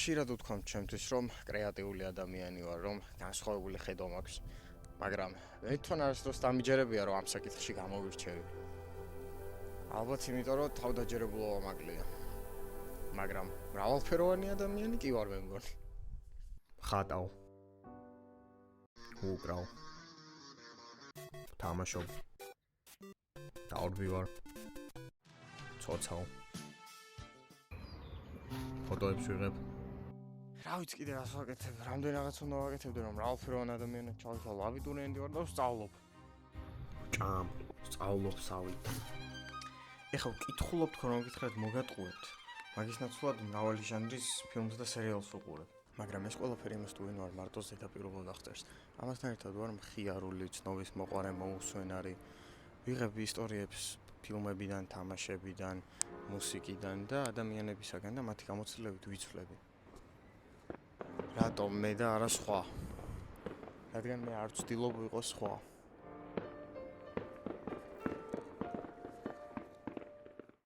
ხშირად ვთქვამთ ჩემთვის, რომ კრეატიული ადამიანი ვარ, რომ განსხვავებული ხედვა მაქვს, მაგრამ მე თვითონ არასდროს დამიჯერებია, რომ ამ საკითხში გამოვირჩევი. ალბათ იმიტომ, რომ თავდაჯერებულობა მაკლია. მაგრამ მრავალფეროვანი ადამიანი კი ვარ მე მგონი. ხატავ. უკრავ. თამაშობ. დავრბი ვარ. ცოცავ. ფოტოებს ვიღებ. რა ვიცი კიდე რას ვაკეთებ, რამდენ რაღაც უნდა ვაკეთებდე, რომ მრავალფეროვანი ადამიანად ჩავიქალო, აბიტურიენტი ვარ და ვსწავლობ. ჭამ, ვსწავლობ სავით. ეხლა ვკითხულობთ ხო რომ გითხრათ მოგატყუებთ. მაგის ნაცვლად მრავალი ჟანრის ფილმს და სერიალს ვუყურებ. მაგრამ ეს ყველაფერი იმას თუ ვინ ვარ მარტო ზედაპირულად აღწერს. ამასთან ერთად ვარ მხიარული, ცნობის მოყვარე, მოუსვენარი. ვიღებ ისტორიებს ფილმებიდან, თამაშებიდან, მუსიკიდან და ადამიანებისაგან და მათი გამოცდილებით ვიცვლები. რატომ მე და არა სხვა? რადგან მე არ ვცდილობ ვიყოს სხვა.